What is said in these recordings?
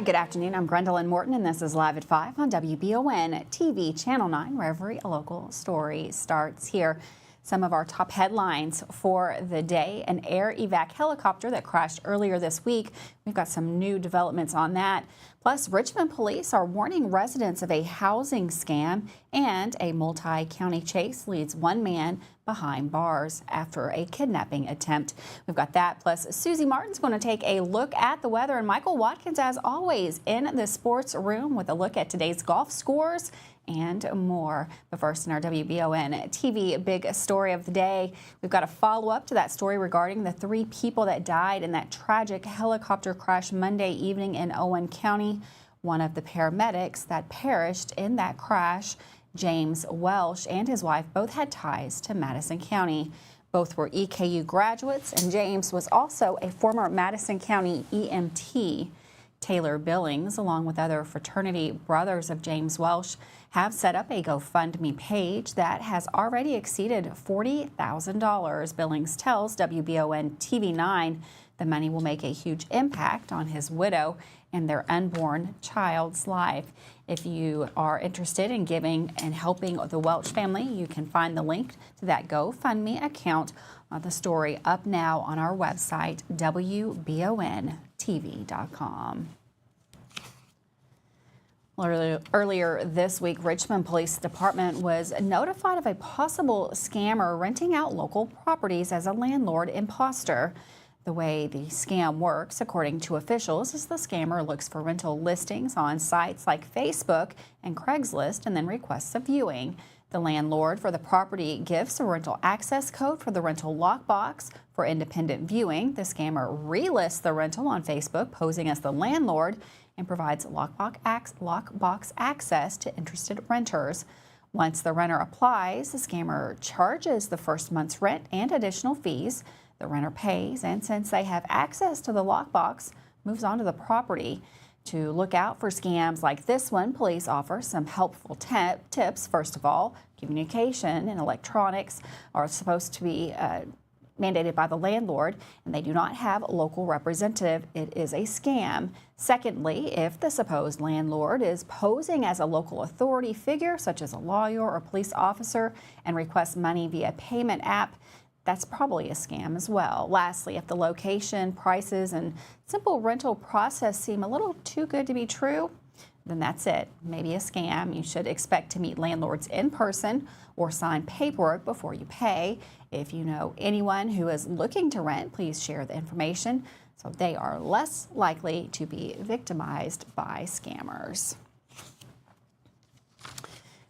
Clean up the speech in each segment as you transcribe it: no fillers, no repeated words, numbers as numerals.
Good afternoon. I'm Gwendolyn Morton, and this is Live at 5 on WBON TV Channel 9, where every local story starts here. Some of our top headlines for the day: an air evac helicopter that crashed earlier this week. We've got some new developments on that. Plus, Richmond Police are warning residents of a housing scam, and a multi-county chase leads one man behind bars after a kidnapping attempt. We've got that, plus Susie Martin's going to take a look at the weather, and Michael Watkins, as always, in the sports room with a look at today's golf scores and more. But first, in our WBON TV big story of the day, we've got a follow-up to that story regarding the 3 people that died in that tragic helicopter crash Monday evening in Owen County. One of the paramedics that perished in that crash, James Welsh, and his wife both had ties to Madison County. Both were EKU graduates, and James was also a former Madison County EMT. Taylor Billings, along with other fraternity brothers of James Welsh, have set up a GoFundMe page that has already exceeded $40,000. Billings tells WBON TV9 the money will make a huge impact on his widow and their unborn child's life. If you are interested in giving and helping the Welch family, you can find the link to that GoFundMe account on the story up now on our website, WBONTV.com. Earlier this week, Richmond Police Department was notified of a possible scammer renting out local properties as a landlord imposter. The way the scam works, according to officials, is the scammer looks for rental listings on sites like Facebook and Craigslist and then requests a viewing. The landlord for the property gives a rental access code for the rental lockbox for independent viewing. The scammer relists the rental on Facebook, posing as the landlord, and provides lockbox access to interested renters. Once the renter applies, the scammer charges the first month's rent and additional fees. The renter pays, and since they have access to the lockbox, moves on to the property. To look out for scams like this one, police offer some helpful tips. First of all, communication and electronics are supposed to be mandated by the landlord, and they do not have a local representative. It is a scam. Secondly, if the supposed landlord is posing as a local authority figure, such as a lawyer or police officer, and requests money via payment app, that's probably a scam as well. Lastly, if the location, prices, and simple rental process seem a little too good to be true, then that's it. Maybe a scam. You should expect to meet landlords in person or sign paperwork before you pay. If you know anyone who is looking to rent, please share the information so they are less likely to be victimized by scammers.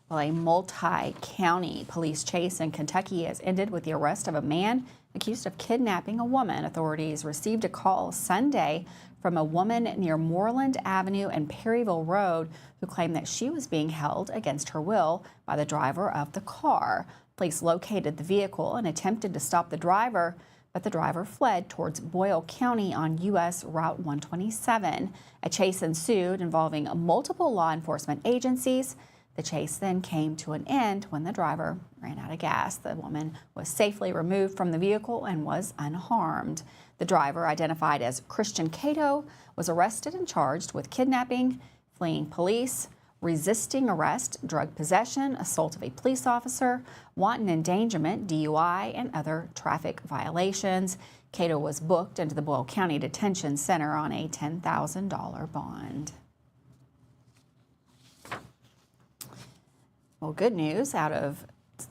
Well, a multi-county police chase in Kentucky has ended with the arrest of a man accused of kidnapping a woman. Authorities received a call Sunday from a woman near Moreland Avenue and Perryville Road who claimed that she was being held against her will by the driver of the car. Police located the vehicle and attempted to stop the driver, but the driver fled towards Boyle County on U.S. Route 127. A chase ensued involving multiple law enforcement agencies. The chase then came to an end when the driver ran out of gas. The woman was safely removed from the vehicle and was unharmed. The driver, identified as Christian Cato, was arrested and charged with kidnapping, fleeing police, resisting arrest, drug possession, assault of a police officer, wanton endangerment, DUI, and other traffic violations. Cato was booked into the Boyle County Detention Center on a $10,000 bond. Well, good news out of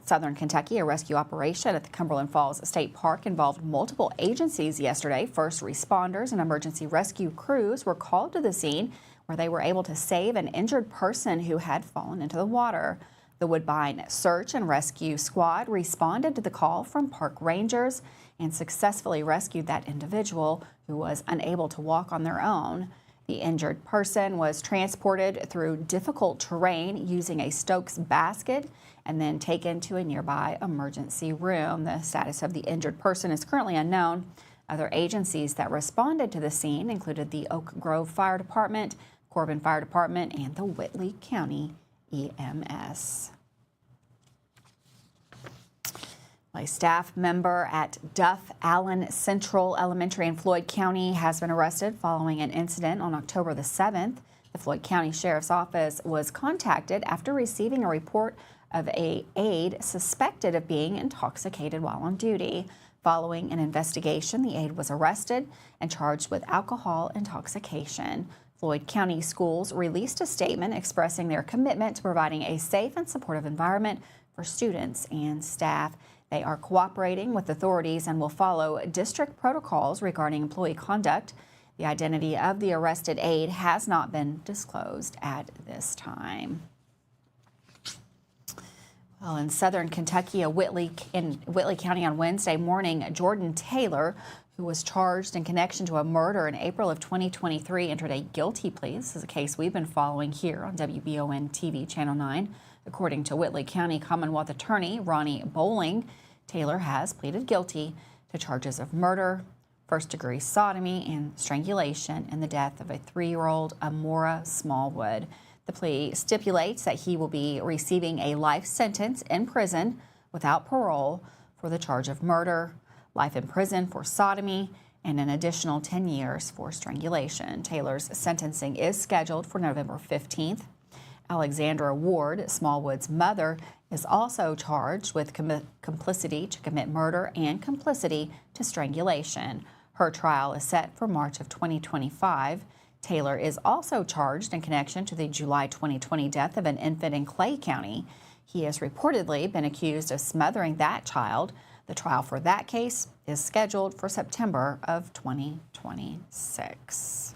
Southern Kentucky. A rescue operation at the Cumberland Falls State Park involved multiple agencies yesterday. First responders and emergency rescue crews were called to the scene, where they were able to save an injured person who had fallen into the water. The Woodbine Search and Rescue Squad responded to the call from park rangers and successfully rescued that individual who was unable to walk on their own. The injured person was transported through difficult terrain using a Stokes basket and then taken to a nearby emergency room. The status of the injured person is currently unknown. Other agencies that responded to the scene included the Oak Grove Fire Department, Corbin Fire Department, and the Whitley County EMS. A staff member at Duff Allen Central Elementary in Floyd County has been arrested following an incident on October the 7th. The Floyd County Sheriff's Office was contacted after receiving a report of an aide suspected of being intoxicated while on duty. Following an investigation, the aide was arrested and charged with alcohol intoxication. Floyd County Schools released a statement expressing their commitment to providing a safe and supportive environment for students and staff. They are cooperating with authorities and will follow district protocols regarding employee conduct. The identity of the arrested aide has not been disclosed at this time. Well, in southern Kentucky, in Whitley County on Wednesday morning, Jordan Taylor, who was charged in connection to a murder in April of 2023, entered a guilty plea. This is a case we've been following here on WBON TV Channel 9. According to Whitley County Commonwealth Attorney Ronnie Bowling, Taylor has pleaded guilty to charges of murder, first-degree sodomy, and strangulation in the death of a 3-year-old Amora Smallwood. The plea stipulates that he will be receiving a life sentence in prison without parole for the charge of murder, life in prison for sodomy, and an additional 10 years for strangulation. Taylor's sentencing is scheduled for November 15th. Alexandra Ward, Smallwood's mother, is also charged with complicity to commit murder and complicity to strangulation. Her trial is set for March of 2025. Taylor is also charged in connection to the July 2020 death of an infant in Clay County. He has reportedly been accused of smothering that child. The trial for that case is scheduled for September of 2026.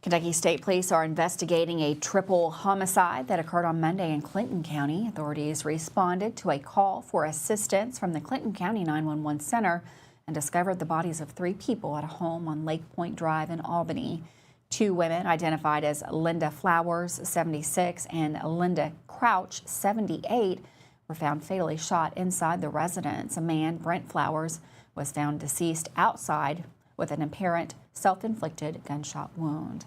Kentucky State Police are investigating a triple homicide that occurred on Monday in Clinton County. Authorities responded to a call for assistance from the Clinton County 911 Center and discovered the bodies of 3 people at a home on Lake Point Drive in Albany. 2 women identified as Linda Flowers, 76, and Linda Crouch, 78, were found fatally shot inside the residence. A man, Brent Flowers, was found deceased outside with an apparent self-inflicted gunshot wound.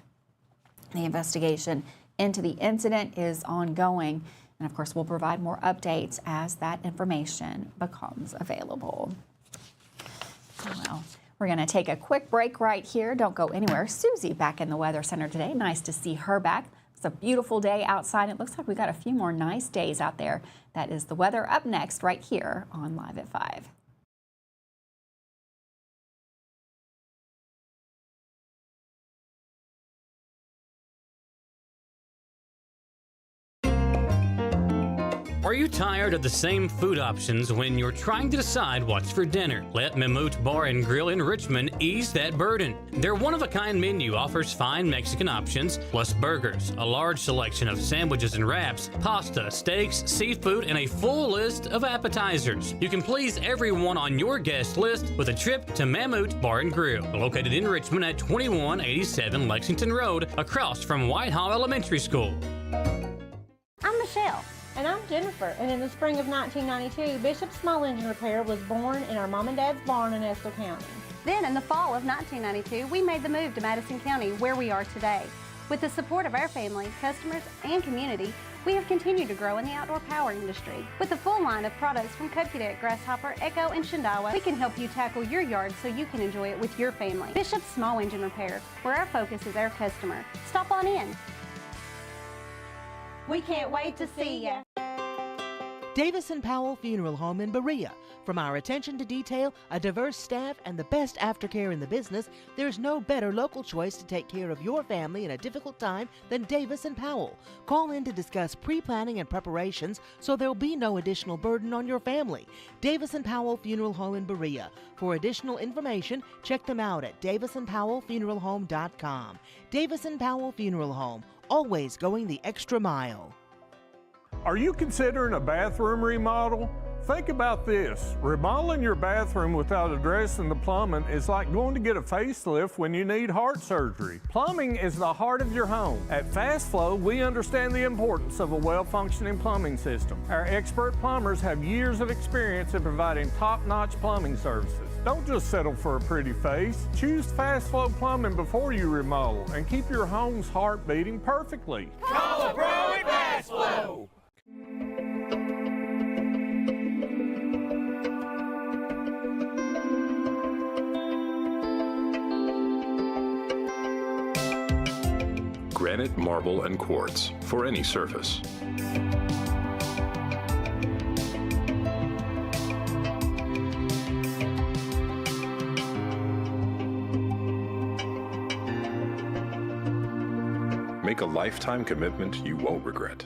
The investigation into the incident is ongoing, and of course we'll provide more updates as that information becomes available. Well, we're going to take a quick break right here. Don't go anywhere. Susie back in the Weather Center today. Nice to see her back. It's a beautiful day outside. It looks like we got a few more nice days out there. That is the weather up next right here on Live at 5. Are you tired of the same food options when you're trying to decide what's for dinner? Let Mammoet Bar and Grill in Richmond ease that burden. Their one-of-a-kind menu offers fine Mexican options, plus burgers, a large selection of sandwiches and wraps, pasta, steaks, seafood, and a full list of appetizers. You can please everyone on your guest list with a trip to Mammoet Bar and Grill, located in Richmond at 2187 Lexington Road, across from Whitehall Elementary School. I'm Michelle. And I'm Jennifer, and in the spring of 1992, Bishop Small Engine Repair was born in our mom and dad's barn in Estill County. Then in the fall of 1992, we made the move to Madison County, where we are today. With the support of our family, customers, and community, we have continued to grow in the outdoor power industry. With a full line of products from Cupcadet, Grasshopper, Echo, and Shindawa, we can help you tackle your yard so you can enjoy it with your family. Bishop Small Engine Repair, where our focus is our customer. Stop on in. We can't wait to see ya. Davis & Powell Funeral Home in Berea. From our attention to detail, a diverse staff, and the best aftercare in the business, there's no better local choice to take care of your family in a difficult time than Davis & Powell. Call in to discuss pre-planning and preparations so there'll be no additional burden on your family. Davis & Powell Funeral Home in Berea. For additional information, check them out at davisandpowellfuneralhome.com. Davis & Powell Funeral Home, always going the extra mile. Are you considering a bathroom remodel? Think about this. Remodeling your bathroom without addressing the plumbing is like going to get a facelift when you need heart surgery. Plumbing is the heart of your home. At Fast Flow, we understand the importance of a well-functioning plumbing system. Our expert plumbers have years of experience in providing top-notch plumbing services. Don't just settle for a pretty face. Choose Fast Flow Plumbing before you remodel and keep your home's heart beating perfectly. Call a pro at Fast Flow. granite, marble, and quartz for any surface. Make a lifetime commitment you won't regret.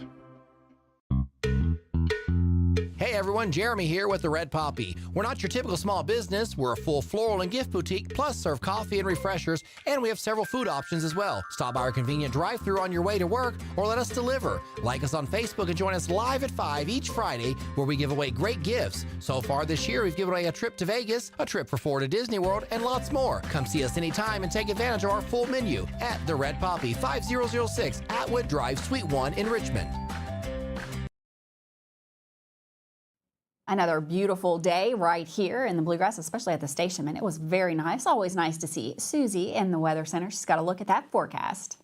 Hey everyone, Jeremy here with the Red Poppy. We're not your typical small business. We're a full floral and gift boutique, plus serve coffee and refreshers, and we have several food options as well. Stop by our convenient drive-thru on your way to work or let us deliver. Like us on Facebook and join us live at 5 each Friday where we give away great gifts. So far this year, we've given away a trip to Vegas, a trip for 4 to Disney World, and lots more. Come see us anytime and take advantage of our full menu at the Red Poppy, 5006 Atwood Drive, Suite 1 in Richmond. Another beautiful day right here in the Bluegrass, especially at the station. And it was very nice. Always nice to see Susie in the Weather Center. She's got a look at that forecast.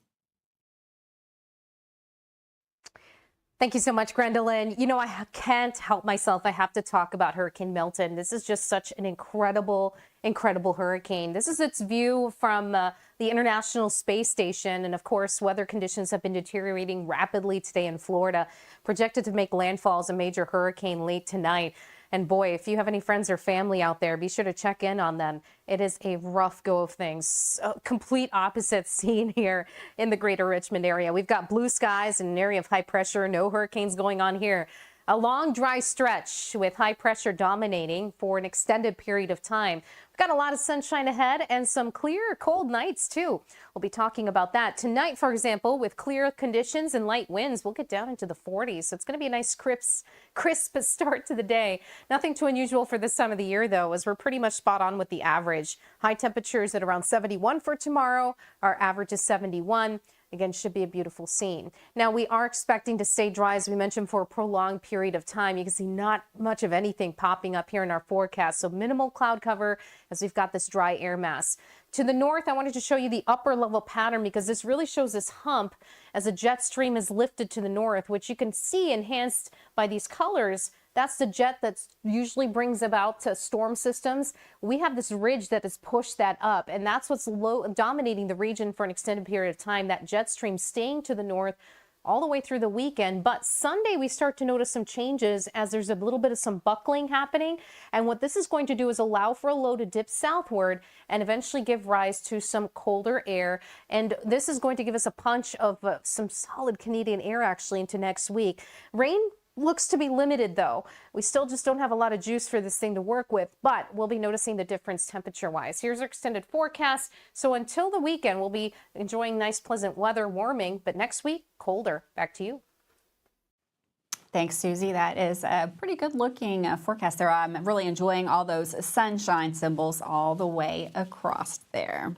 Thank you so much, Gwendolyn. You know, I can't help myself. I have to talk about Hurricane Milton. This is just such an incredible hurricane. This is its view from the International Space Station. And of course, weather conditions have been deteriorating rapidly today in Florida, projected to make landfall as a major hurricane late tonight. And boy, if you have any friends or family out there, be sure to check in on them. It is a rough go of things. Complete opposite scene here in the greater Richmond area. We've got blue skies and an area of high pressure. No hurricanes going on here. A long dry stretch with high pressure dominating for an extended period of time. We've got a lot of sunshine ahead and some clear, cold nights too. We'll be talking about that tonight, for example, with clear conditions and light winds. We'll get down into the 40s. So it's going to be a nice crisp start to the day. Nothing too unusual for this time of the year, though, as we're pretty much spot on with the average. High temperatures at around 71 for tomorrow. Our average is 71. Again, should be a beautiful scene. Now, we are expecting to stay dry, as we mentioned, for a prolonged period of time. You can see not much of anything popping up here in our forecast, so minimal cloud cover as we've got this dry air mass. To the north, I wanted to show you the upper level pattern because this really shows this hump as a jet stream is lifted to the north, which you can see enhanced by these colors. That's the jet that usually brings about storm systems. We have this ridge that has pushed that up, and that's what's dominating the region for an extended period of time, that jet stream staying to the north all the way through the weekend. But Sunday, we start to notice some changes as there's a little bit of some buckling happening. And what this is going to do is allow for a low to dip southward and eventually give rise to some colder air. And this is going to give us a punch of some solid Canadian air actually into next week. Rain looks to be limited, though. We still just don't have a lot of juice for this thing to work with, but we'll be noticing the difference temperature-wise. Here's our extended forecast. So until the weekend, we'll be enjoying nice, pleasant weather, warming, but next week, colder. Back to you. Thanks, Susie. That is a pretty good-looking forecast there. I'm really enjoying all those sunshine symbols all the way across there.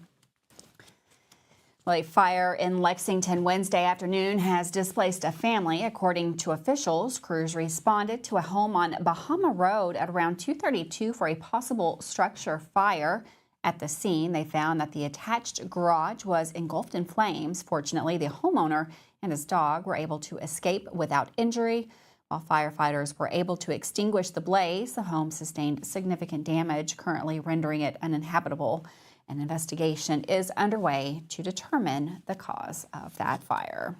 Well, a fire in Lexington Wednesday afternoon has displaced a family. According to officials, crews responded to a home on Bahama Road at around 2:32 for a possible structure fire. At the scene, they found that the attached garage was engulfed in flames. Fortunately, the homeowner and his dog were able to escape without injury. While firefighters were able to extinguish the blaze, the home sustained significant damage, currently rendering it uninhabitable. An investigation is underway to determine the cause of that fire.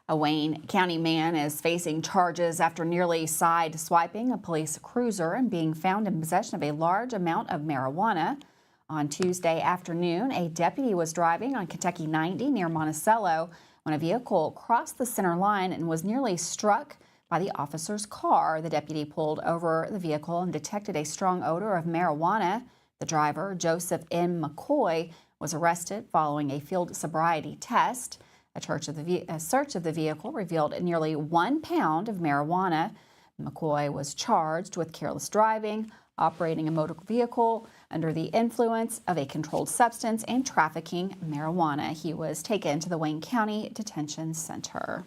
A Wayne County man is facing charges after nearly side-swiping a police cruiser and being found in possession of a large amount of marijuana. On Tuesday afternoon, a deputy was driving on Kentucky 90 near Monticello when a vehicle crossed the center line and was nearly struck by the officer's car. The deputy pulled over the vehicle and detected a strong odor of marijuana. The driver, Joseph M. McCoy, was arrested following a field sobriety test. A search of the vehicle revealed nearly 1 pound of marijuana. McCoy was charged with careless driving, operating a motor vehicle under the influence of a controlled substance, and trafficking marijuana. He was taken to the Wayne County Detention Center.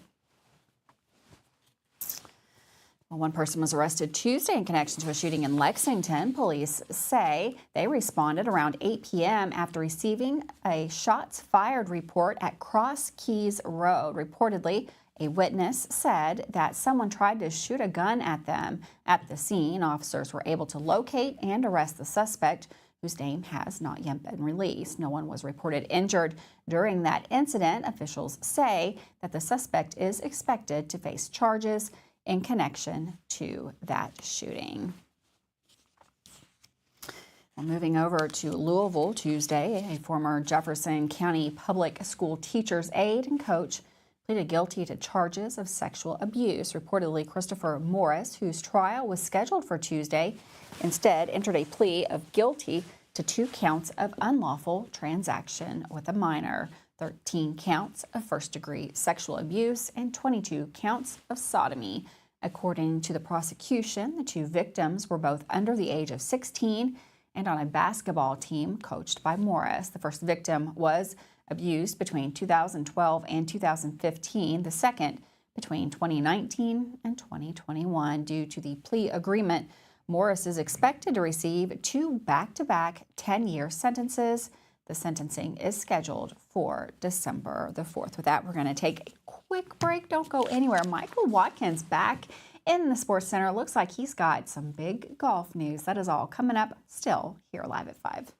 Well, one person was arrested Tuesday in connection to a shooting in Lexington. Police say they responded around 8 p.m. after receiving a shots fired report at Cross Keys Road. Reportedly, a witness said that someone tried to shoot a gun at them. At the scene, officers were able to locate and arrest the suspect, whose name has not yet been released. No one was reported injured during that incident. Officials say that the suspect is expected to face charges in connection to that shooting. Well, moving over to Louisville Tuesday, a former Jefferson County Public School teacher's aide and coach pleaded guilty to charges of sexual abuse. Reportedly, Christopher Morris, whose trial was scheduled for Tuesday, instead entered a plea of guilty to 2 counts of unlawful transaction with a minor, 13 counts of first-degree sexual abuse, and 22 counts of sodomy. According to the prosecution, the 2 victims were both under the age of 16 and on a basketball team coached by Morris. The first victim was abused between 2012 and 2015, the second between 2019 and 2021. Due to the plea agreement, Morris is expected to receive 2 back-to-back 10-year sentences. The sentencing is scheduled for December the 4th. With that, we're going to take a quick break. Don't go anywhere. Michael Watkins back in the Sports Center. Looks like he's got some big golf news. That is all coming up still here live at 5.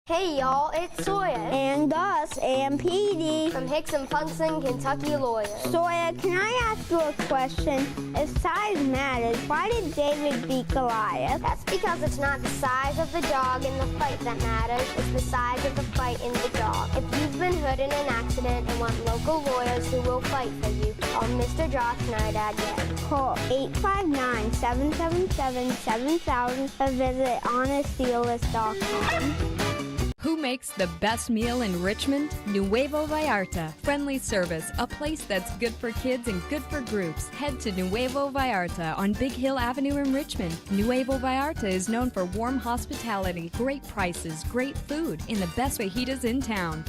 Hey y'all, it's Sawyer. And Gus and Petey. From Hicks and Punson, Kentucky lawyers. Sawyer, can I ask you a question? If size matters, why did David beat Goliath? That's because it's not the size of the dog in the fight that matters, it's the size of the fight in the dog. If you've been hurt in an accident and want local lawyers who will fight for you, call Mr. Josh Nerdad again. Call 859-777-7000 or visit honestdealist.com. Who makes the best meal in Richmond? Nuevo Vallarta. Friendly service, a place that's good for kids and good for groups. Head to Nuevo Vallarta on Big Hill Avenue in Richmond. Nuevo Vallarta is known for warm hospitality, great prices, great food, and the best fajitas in town.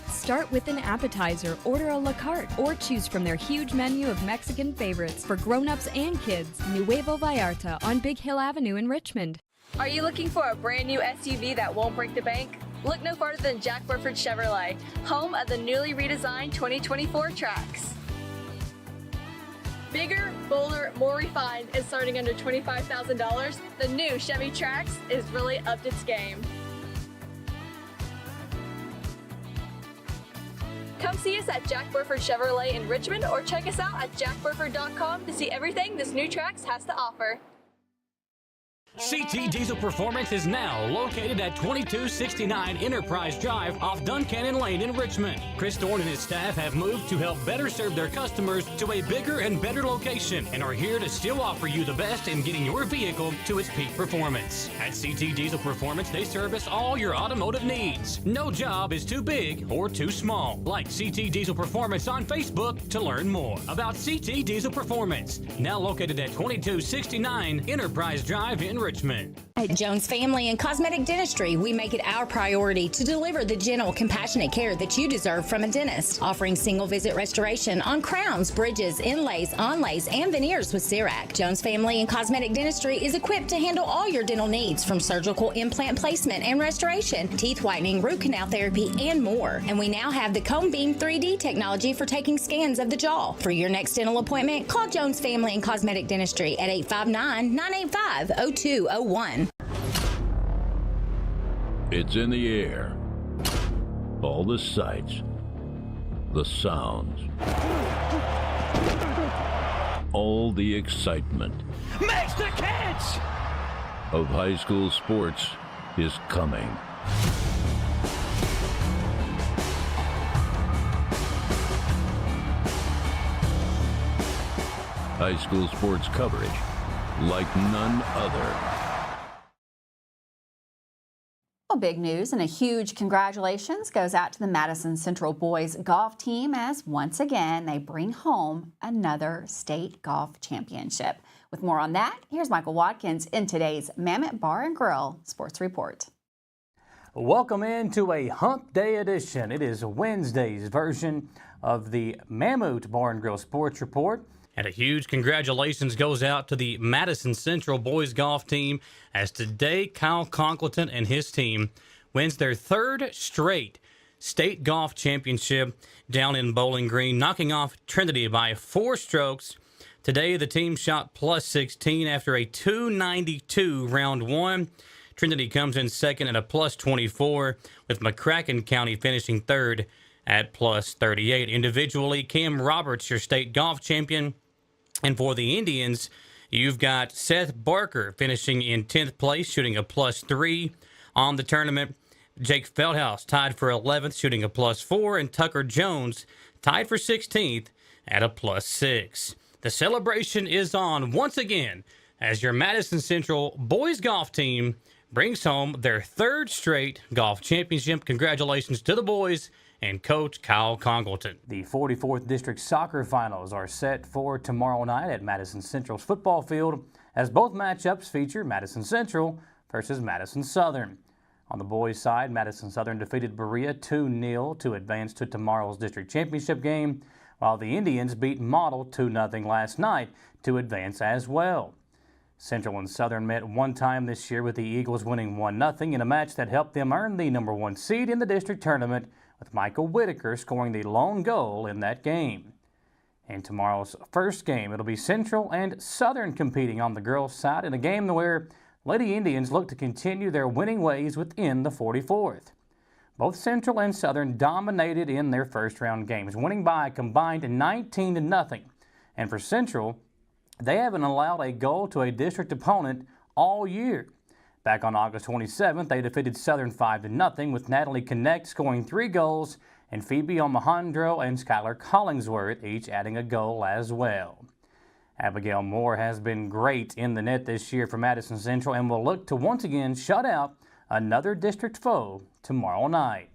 Start with an appetizer, order a la carte, or choose from their huge menu of Mexican favorites for grown-ups and kids. Nuevo Vallarta on Big Hill Avenue in Richmond. Are you looking for a brand new SUV that won't break the bank? Look no further than Jack Burford Chevrolet, home of the newly redesigned 2024 Trax. Bigger, bolder, more refined, and starting under $25,000, the new Chevy Trax is really upped its game. Come see us at Jack Burford Chevrolet in Richmond or check us out at jackburford.com to see everything this new Trax has to offer. CT Diesel Performance is now located at 2269 Enterprise Drive off Duncannon Lane in Richmond. Chris Thorne and his staff have moved to help better serve their customers to a bigger and better location and are here to still offer you the best in getting your vehicle to its peak performance. At CT Diesel Performance, they service all your automotive needs. No job is too big or too small. Like CT Diesel Performance on Facebook to learn more about CT Diesel Performance. Now located at 2269 Enterprise Drive in Richmond. At Jones Family and Cosmetic Dentistry, we make it our priority to deliver the gentle, compassionate care that you deserve from a dentist. Offering single visit restoration on crowns, bridges, inlays, onlays, and veneers with CERAC. Jones Family and Cosmetic Dentistry is equipped to handle all your dental needs, from surgical implant placement and restoration, teeth whitening, root canal therapy, and more. And we now have the Cone Beam 3D technology for taking scans of the jaw. For your next dental appointment, call Jones Family and Cosmetic Dentistry at 859-985-0201. It's in the air. All the sights, the sounds, all the excitement. Makes the catch! Of high school sports is coming. High school sports coverage like none other. Well, big news and a huge congratulations goes out to the Madison Central boys golf team as once again they bring home another state golf championship. With more on that, here's Michael Watkins in today's Mammoth Bar and Grill Sports Report. Welcome into a Hump Day edition. It is Wednesday's version of the Mammoth Bar and Grill Sports Report. And a huge congratulations goes out to the Madison Central boys golf team as today Kyle Conkleton and his team wins their third straight state golf championship down in Bowling Green, knocking off Trinity by 4 strokes. Today, the team shot plus 16 after a 292 round 1. Trinity comes in second at a plus 24, with McCracken County finishing third at plus 38. Individually, Cam Roberts, your state golf champion. And for the Indians, you've got Seth Barker finishing in 10th place, shooting a plus 3 on the tournament. Jake Feldhaus tied for 11th, shooting a plus 4, and Tucker Jones tied for 16th at a plus 6. The celebration is on once again as your Madison Central boys golf team brings home their third straight golf championship. Congratulations to the boys and Coach Kyle Congleton. The 44th District Soccer Finals are set for tomorrow night at Madison Central's football field, as both matchups feature Madison Central versus Madison Southern. On the boys' side, Madison Southern defeated Berea 2-0 to advance to tomorrow's district championship game, while the Indians beat Model 2-0 last night to advance as well. Central and Southern met one time this year, with the Eagles winning 1-0 in a match that helped them earn the number 1 seed in the district tournament, with Michael Whitaker scoring the lone goal in that game. In tomorrow's first game, it'll be Central and Southern competing on the girls' side in a game where Lady Indians look to continue their winning ways within the 44th. Both Central and Southern dominated in their first-round games, winning by a combined 19-0. And for Central, they haven't allowed a goal to a district opponent all year. Back on August 27th, they defeated Southern 5-0, with Natalie Connect scoring 3 goals and Phoebe Omohandro and Skylar Collingsworth each adding a goal as well. Abigail Moore has been great in the net this year for Madison Central and will look to once again shut out another district foe tomorrow night.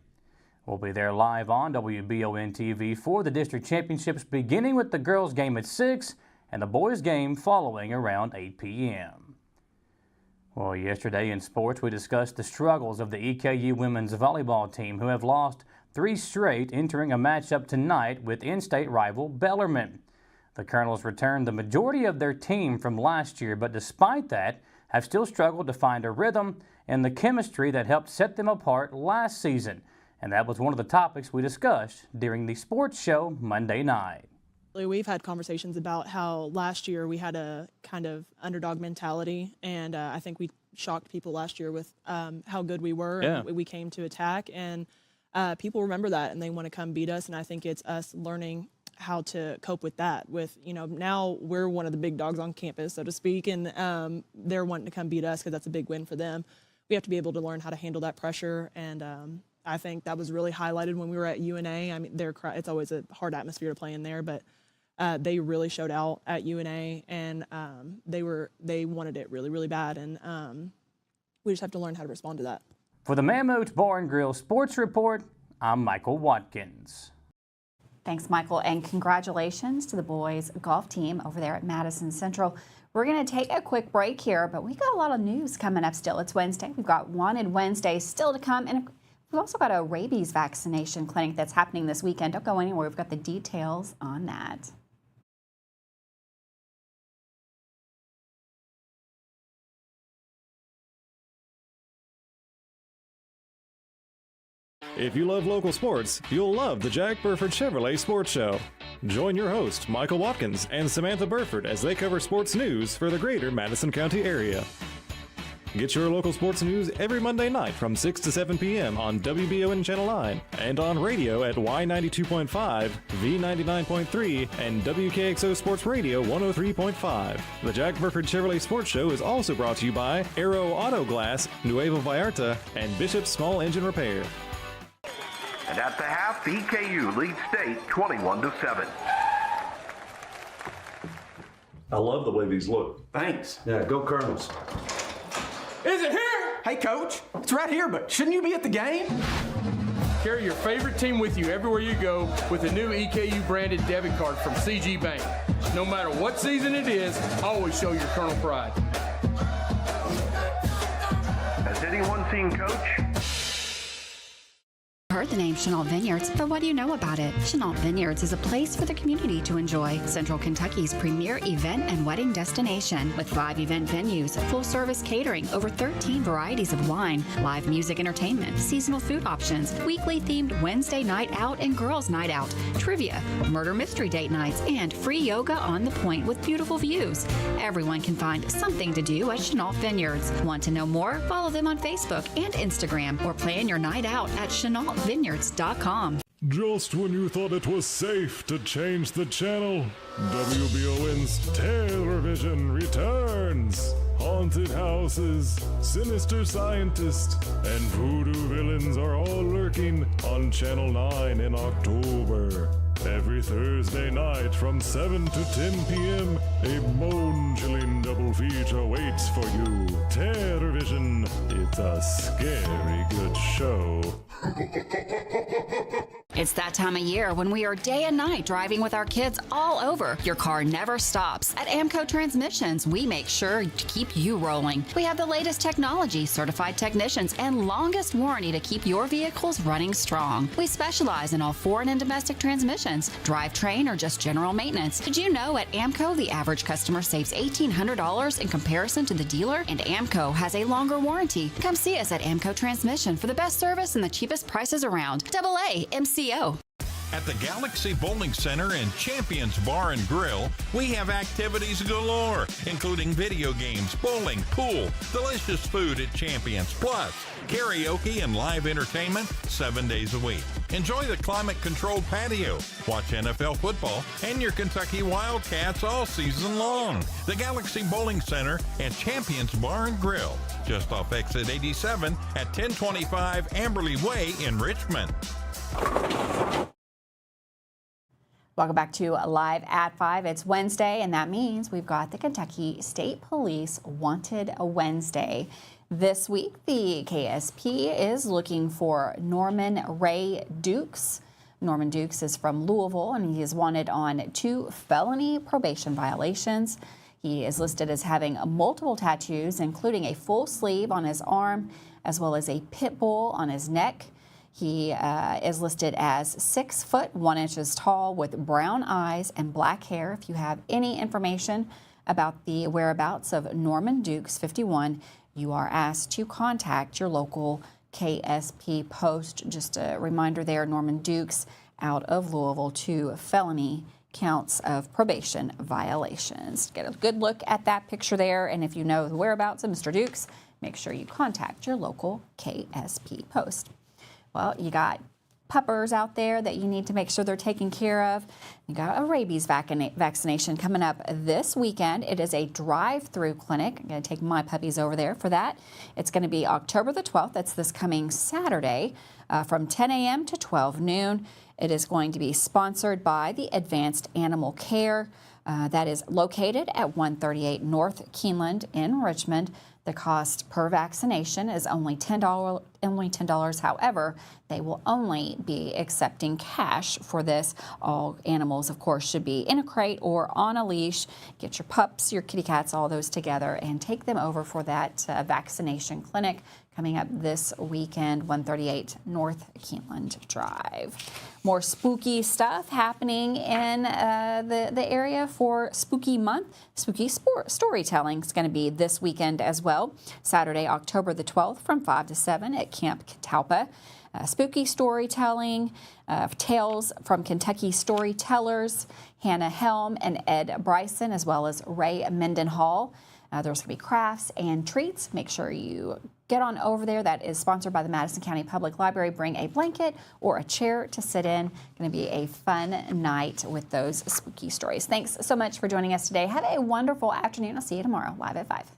We'll be there live on WBON TV for the district championships, beginning with the girls' game at 6 and the boys' game following around 8 p.m. Well, yesterday in sports, we discussed the struggles of the EKU women's volleyball team, who have lost 3 straight, entering a matchup tonight with in-state rival Bellarmine. The Colonels returned the majority of their team from last year, but despite that, have still struggled to find a rhythm and the chemistry that helped set them apart last season. And that was one of the topics we discussed during the sports show Monday night. We've had conversations about how last year we had a kind of underdog mentality, and I think we shocked people last year with how good we were. Yeah. And we came to attack, and people remember that, and they want to come beat us, and I think it's us learning how to cope with that. With, now we're one of the big dogs on campus, so to speak, and they're wanting to come beat us because that's a big win for them. We have to be able to learn how to handle that pressure, and I think that was really highlighted when we were at UNA. I mean, it's always a hard atmosphere to play in there, but they really showed out at UNA, and they wanted it really, really bad, and we just have to learn how to respond to that. For the Mammoth Bar and Grill Sports Report, I'm Michael Watkins. Thanks, Michael, and congratulations to the boys golf team over there at Madison Central. We're going to take a quick break here, but we got a lot of news coming up still. It's Wednesday. We've got Wanted Wednesday still to come, and we've also got a rabies vaccination clinic that's happening this weekend. Don't go anywhere. We've got the details on that. If you love local sports, you'll love the Jack Burford Chevrolet Sports Show. Join your host, Michael Watkins, and Samantha Burford as they cover sports news for the greater Madison County area. Get your local sports news every Monday night from 6 to 7 p.m. on WBON Channel 9 and on radio at Y92.5, V99.3, and WKXO Sports Radio 103.5. The Jack Burford Chevrolet Sports Show is also brought to you by Aero Auto Glass, Nuevo Vallarta, and Bishop Small Engine Repair. And at the half, EKU leads state 21-7. I love the way these look. Thanks. Yeah, go Colonels. Is it here? Hey, Coach. It's right here, but shouldn't you be at the game? Carry your favorite team with you everywhere you go with a new EKU branded debit card from CG Bank. No matter what season it is, always show your Colonel pride. Has anyone seen Coach? heard the name Chenault Vineyards, but what do you know about it? Chenault Vineyards is a place for the community to enjoy. Central Kentucky's premier event and wedding destination with 5 event venues, full-service catering, over 13 varieties of wine, live music entertainment, seasonal food options, weekly themed Wednesday night out and girls night out, trivia, murder mystery date nights, and free yoga on the point with beautiful views. Everyone can find something to do at Chenault Vineyards. Want to know more? Follow them on Facebook and Instagram or plan your night out at ChenaultVineyards.com. Just when you thought it was safe to change the channel, WBON's Terror Vision returns. Haunted houses, sinister scientists, and voodoo villains are all lurking on Channel 9 in October. Every Thursday night from 7 to 10 p.m., a bone-chilling double feature waits for you. Terror Vision, it's a scary good show. It's that time of year when we are day and night driving with our kids all over. Your car never stops. At AMCO Transmissions, we make sure to keep you rolling. We have the latest technology, certified technicians, and longest warranty to keep your vehicles running strong. We specialize in all foreign and domestic transmissions, drivetrain, or just general maintenance. Did you know at AMCO the average customer saves $1,800 in comparison to the dealer? And AMCO has a longer warranty. Come see us at AMCO Transmission for the best service and the cheapest prices around. AA MCO. At the Galaxy Bowling Center and Champions Bar and Grill, we have activities galore, including video games, bowling, pool, delicious food at Champions, plus karaoke and live entertainment 7 days a week. Enjoy the climate-controlled patio, watch NFL football, and your Kentucky Wildcats all season long. The Galaxy Bowling Center and Champions Bar and Grill, just off exit 87 at 1025 Amberley Way in Richmond. Welcome back to Live at 5. It's Wednesday, and that means we've got the Kentucky State Police Wanted Wednesday. This week, the KSP is looking for Norman Ray Dukes. Norman Dukes is from Louisville, and he is wanted on 2 felony probation violations. He is listed as having multiple tattoos, including a full sleeve on his arm, as well as a pit bull on his neck. He is listed as 6 foot 1 inches tall with brown eyes and black hair. If you have any information about the whereabouts of Norman Dukes, 51, you are asked to contact your local KSP post. Just a reminder there, Norman Dukes out of Louisville, 2 felony counts of probation violations. Get a good look at that picture there, and if you know the whereabouts of Mr. Dukes, make sure you contact your local KSP post. Well, you got puppers out there that you need to make sure they're taken care of. You got a rabies vaccination coming up this weekend. It is a drive-through clinic. I'm going to take my puppies over there for that. It's going to be October the 12th. That's this coming Saturday from 10 a.m. to 12 noon. It is going to be sponsored by the Advanced Animal Care. That is located at 138 North Keeneland in Richmond. The cost per vaccination is only $10. However, they will only be accepting cash for this. All animals, of course, should be in a crate or on a leash. Get your pups, your kitty cats, all those together and take them over for that vaccination clinic coming up this weekend, 138 North Keeneland Drive. More spooky stuff happening in the area for Spooky Month. Spooky storytelling is going to be this weekend as well. Saturday, October the 12th from 5 to 7 at Camp Catalpa. Spooky storytelling, tales from Kentucky storytellers, Hannah Helm and Ed Bryson, as well as Ray Mendenhall. There's going to be crafts and treats. Make sure you get on over there. That is sponsored by the Madison County Public Library. Bring a blanket or a chair to sit in. Going to be a fun night with those spooky stories. Thanks so much for joining us today. Have a wonderful afternoon. I'll see you tomorrow, Live at 5.